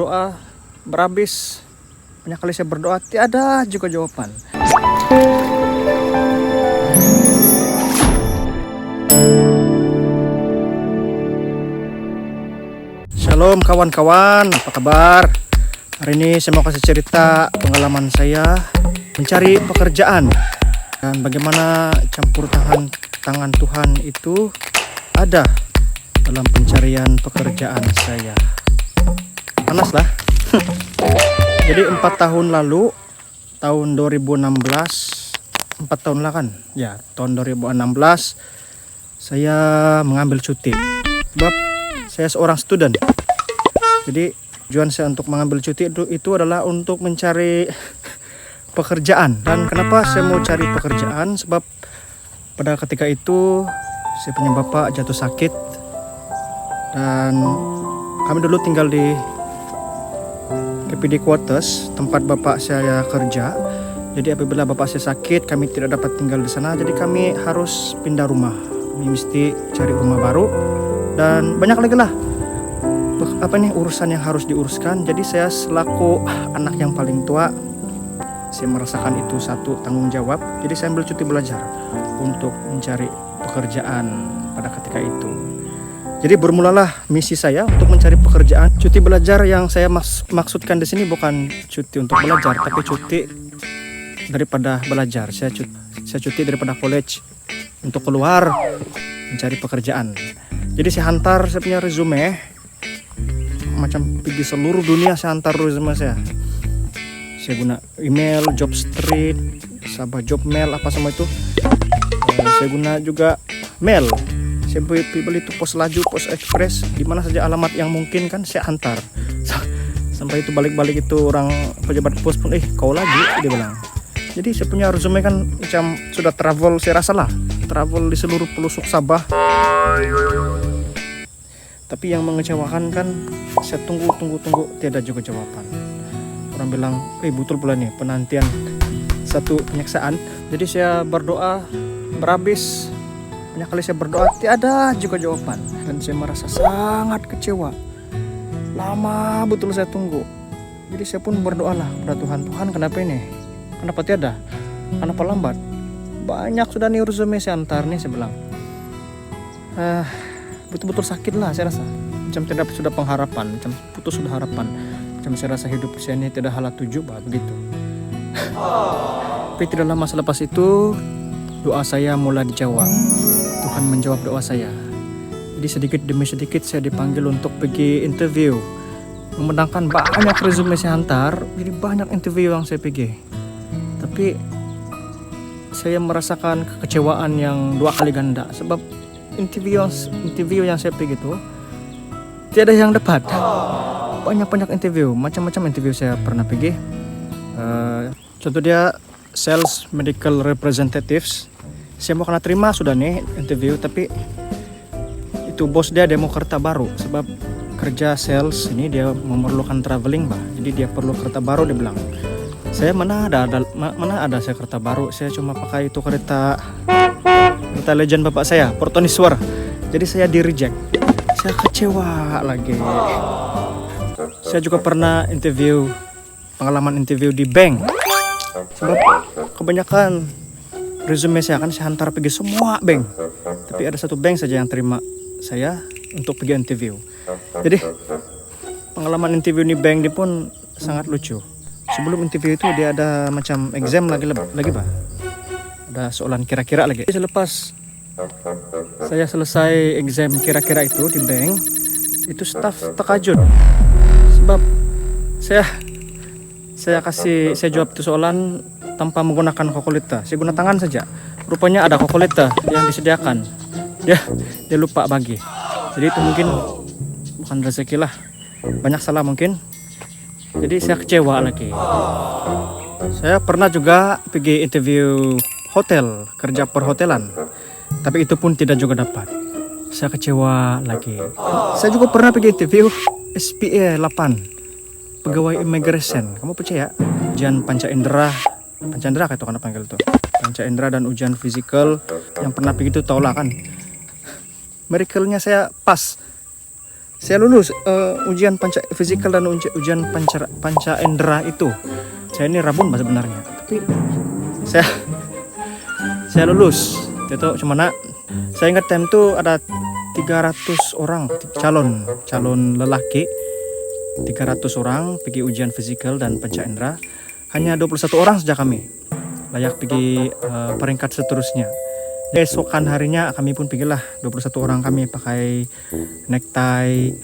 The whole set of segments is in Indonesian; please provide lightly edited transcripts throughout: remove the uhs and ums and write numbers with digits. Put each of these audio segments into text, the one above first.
Doa berhabis, banyak kali saya berdoa, tiada juga jawaban. Shalom kawan-kawan, apa kabar? Hari ini saya mau kasih cerita pengalaman saya mencari pekerjaan dan bagaimana campur tangan Tuhan itu ada dalam pencarian pekerjaan saya. Panas lah. Jadi 4 tahun lalu, tahun 2016, 4 tahun lah kan? Ya, tahun 2016 saya mengambil cuti. Sebab saya seorang student. Jadi tujuan saya untuk mengambil cuti itu adalah untuk mencari pekerjaan. Dan kenapa saya mau cari pekerjaan? Sebab pada ketika itu saya punya bapak jatuh sakit. Dan kami dulu tinggal di KPD Quarters, tempat bapak saya kerja. Jadi apabila bapak saya sakit, kami tidak dapat tinggal di sana. Jadi kami harus pindah rumah. Kami mesti cari rumah baru. Dan banyak lagi lah urusan yang harus diuruskan. Jadi saya selaku anak yang paling tua, saya merasakan itu satu tanggung jawab. Jadi saya ambil cuti belajar untuk mencari pekerjaan pada ketika itu. Jadi bermulalah misi saya untuk mencari pekerjaan. Cuti belajar yang saya maksudkan di sini bukan cuti untuk belajar, tapi cuti daripada belajar. Saya cuti daripada college untuk keluar mencari pekerjaan. Jadi saya hantar saya punya resume, macam pergi seluruh dunia saya hantar resume saya. Saya guna email, Jobstreet, Sabah Job Mail, apa semua itu. Saya guna juga mail. Saya beli itu pos laju, pos ekspres, di mana saja alamat yang mungkin kan saya hantar. Sampai itu balik-balik itu orang pejabat pos pun, kau lagi, dia bilang. Jadi saya punya resume kan macam sudah travel, saya rasa lah travel di seluruh pelosok Sabah. Tapi yang mengecewakan kan saya tunggu tiada juga jawaban. Orang bilang, betul pula nih penantian satu penyiksaan. Jadi saya berdoa berhabis. Banyak kali saya berdoa, tiada juga jawaban. Dan saya merasa sangat kecewa. Lama betul saya tunggu. Jadi saya pun berdoalah kepada Tuhan. Tuhan, kenapa ini? Kenapa tiada? Kenapa lambat? Banyak sudah nih resume saya antar nih, saya bilang. Betul-betul sakit lah saya rasa. Macam tidak sudah pengharapan, macam putus sudah harapan. Macam saya rasa hidup saya ini tidak halah tuju, begitu. Tapi tidak lama selepas itu, doa saya mulai dijawab. Tuhan menjawab doa saya. Jadi sedikit demi sedikit saya dipanggil untuk pergi interview. Memandangkan banyak resume saya hantar, jadi banyak interview yang saya pergi. Tapi saya merasakan kekecewaan yang 2 kali ganda. Sebab interview yang saya pergi itu tiada yang dapat. Banyak interview, macam-macam interview saya pernah pergi. Contoh dia sales medical representatives. Saya mau kena terima sudah nih interview, tapi itu bos dia mau kereta baru. Sebab kerja sales ini dia memerlukan traveling, jadi dia perlu kereta baru, dia bilang. Saya mana ada saya kereta baru. Saya cuma pakai itu kereta legend bapak saya, Portoniswar. Jadi saya di reject. Saya kecewa lagi. Saya juga pernah pengalaman interview di bank. Sebab kebanyakan resume saya kan saya hantar pergi semua bank. Tapi ada satu bank saja yang terima saya untuk pergi interview. Jadi pengalaman interview di bank ini pun sangat lucu. Sebelum interview itu dia ada macam exam lagi ada soalan kira-kira lagi. Selepas saya selesai exam kira-kira itu di bank, itu staff terkejut. Sebab saya jawab itu soalan tanpa menggunakan kalkulator. Saya guna tangan saja. Rupanya ada kalkulator yang disediakan. Dia lupa bagi. Jadi itu mungkin bukan rezeki lah. Banyak salah mungkin. Jadi saya kecewa lagi. Saya pernah juga pergi interview hotel, kerja perhotelan. Tapi itu pun tidak juga dapat. Saya kecewa lagi. Saya juga pernah pergi interview SPA 8, pegawai immigration. Kamu percaya? Ujian panca indera kan itu kan panggil itu. Panca indera dan ujian fisikal yang pernah pergi itu tau lah kan. Miracle-nya saya pas. Saya lulus ujian fisikal dan ujian panca indera itu. Saya ini rabun sebenarnya, tapi saya lulus. Itu cuma saya ingat time itu ada 300 orang calon lelaki, 300 orang pergi ujian fisikal dan panca indera. Hanya 21 orang saja kami layak pergi peringkat seterusnya. Esokan harinya kami pun pergilah, 21 orang kami pakai necktie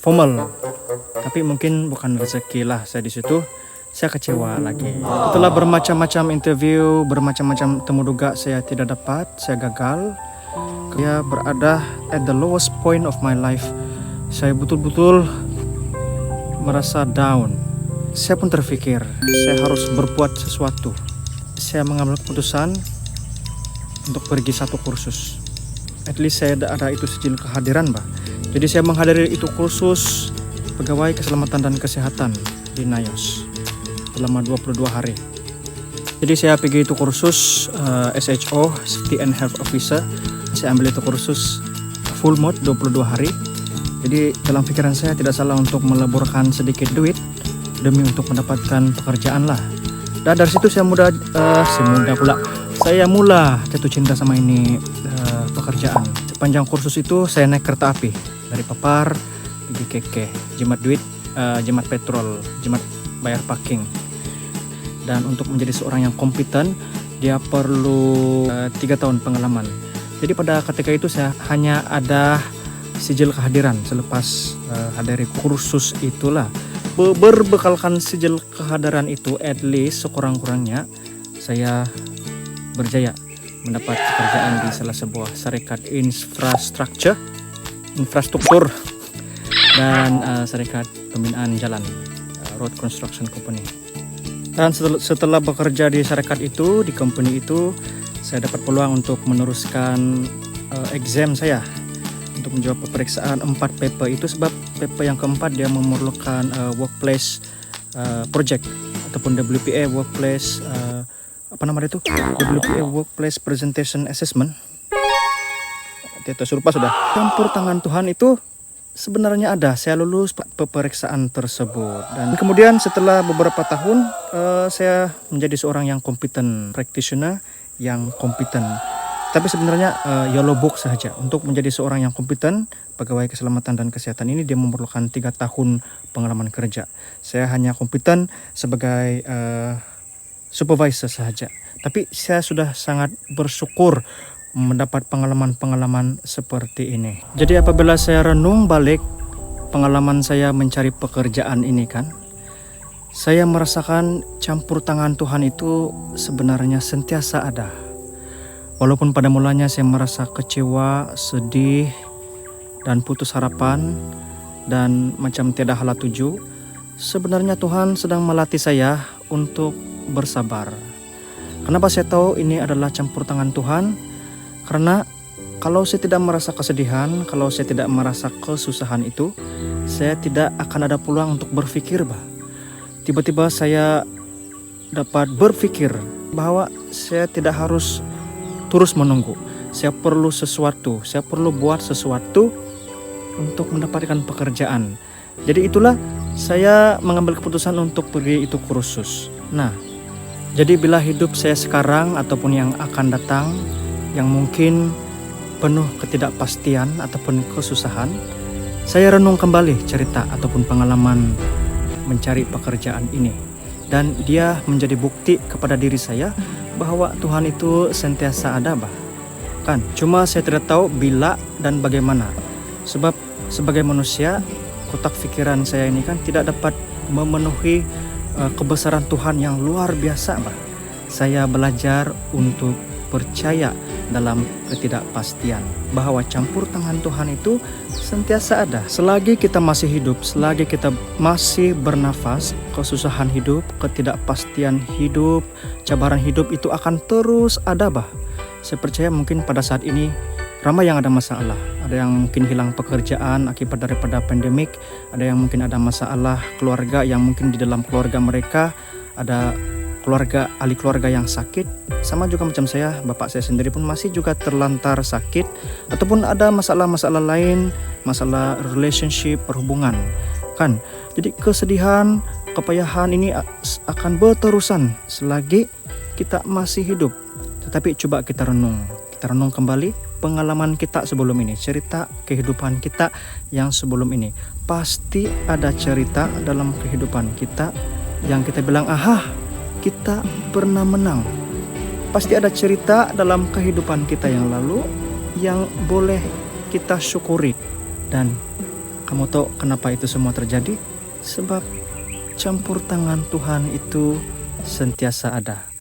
formal. Tapi mungkin bukan rezeki lah saya di situ. Saya kecewa lagi. Setelah bermacam-macam interview, bermacam-macam temu duga, saya tidak dapat, saya gagal. Saya berada at the lowest point of my life. Saya betul-betul merasa down. Saya pun terpikir, saya harus berbuat sesuatu. Saya mengambil keputusan untuk pergi satu kursus. At least saya ada itu sijil kehadiran, Mbak. Jadi saya menghadiri itu kursus pegawai keselamatan dan kesehatan di NIOS selama 22 hari. Jadi saya pergi itu kursus SHO, Safety and Health Officer. Saya ambil itu kursus full mode 22 hari. Jadi dalam pikiran saya tidak salah untuk meleburkan sedikit duit demi untuk mendapatkan pekerjaan lah. Dan dari situ saya mula jatuh cinta sama ini pekerjaan. Sepanjang kursus itu saya naik kereta api dari Papar pergi Keke, jimat duit, jimat petrol, jimat bayar parking. Dan untuk menjadi seorang yang kompeten, dia perlu 3 tahun pengalaman. Jadi pada ketika itu saya hanya ada sijil kehadiran selepas hadiri kursus itulah. Berbekalkan sijil kehadiran itu, at least sekurang-kurangnya saya berjaya mendapat pekerjaan di salah sebuah syarikat infrastruktur dan syarikat pembinaan jalan, road construction company. Dan setelah bekerja di syarikat itu, di company itu, saya dapat peluang untuk meneruskan exam saya untuk menjawab peperiksaan 4 paper itu, sebab paper yang keempat dia memerlukan workplace project ataupun WPA workplace WPA workplace presentation assessment. Tidak serupa sudah. Campur tangan Tuhan itu sebenarnya ada. Saya lulus peperiksaan tersebut dan kemudian setelah beberapa tahun saya menjadi seorang yang kompeten, practitioner yang kompeten. Tapi sebenarnya yellow book saja. Untuk menjadi seorang yang kompeten, pegawai keselamatan dan kesehatan ini dia memerlukan 3 tahun pengalaman kerja. Saya hanya kompeten sebagai supervisor saja. Tapi saya sudah sangat bersyukur mendapat pengalaman-pengalaman seperti ini. Jadi apabila saya renung balik pengalaman saya mencari pekerjaan ini kan, saya merasakan campur tangan Tuhan itu sebenarnya sentiasa ada. Walaupun pada mulanya saya merasa kecewa, sedih, dan putus harapan, dan macam tiada hala tuju, sebenarnya Tuhan sedang melatih saya untuk bersabar. Kenapa saya tahu ini adalah campur tangan Tuhan? Karena kalau saya tidak merasa kesedihan, kalau saya tidak merasa kesusahan itu, saya tidak akan ada peluang untuk berpikir, Tiba-tiba saya dapat berpikir bahwa saya tidak harus terus menunggu. Saya perlu sesuatu, saya perlu buat sesuatu untuk mendapatkan pekerjaan. Jadi itulah saya mengambil keputusan untuk pergi itu kursus. Nah, jadi bila hidup saya sekarang ataupun yang akan datang, yang mungkin penuh ketidakpastian ataupun kesusahan, saya renung kembali cerita ataupun pengalaman mencari pekerjaan ini. Dan dia menjadi bukti kepada diri saya bahwa Tuhan itu sentiasa ada, kan? Cuma saya tidak tahu bila dan bagaimana. Sebab sebagai manusia, kotak pikiran saya ini kan tidak dapat memenuhi kebesaran Tuhan yang luar biasa, Saya belajar untuk percaya dalam ketidakpastian bahwa campur tangan Tuhan itu sentiasa ada. Selagi kita masih hidup, selagi kita masih bernafas, kesusahan hidup, ketidakpastian hidup, cabaran hidup itu akan terus ada, Saya percaya mungkin pada saat ini ramai yang ada masalah. Ada yang mungkin hilang pekerjaan akibat daripada pandemik, ada yang mungkin ada masalah keluarga, yang mungkin di dalam keluarga mereka ada ahli keluarga yang sakit, sama juga macam saya, bapak saya sendiri pun masih juga terlantar sakit, ataupun ada masalah-masalah lain, masalah relationship, perhubungan, kan? Jadi kesedihan, kepayahan ini akan berterusan selagi kita masih hidup. Tetapi coba kita renung kembali pengalaman kita sebelum ini, cerita kehidupan kita yang sebelum ini. Pasti ada cerita dalam kehidupan kita yang kita bilang, aha, kita pernah menang. Pasti ada cerita dalam kehidupan kita yang lalu yang boleh kita syukuri. Dan kamu tahu kenapa itu semua terjadi? Sebab campur tangan Tuhan itu sentiasa ada.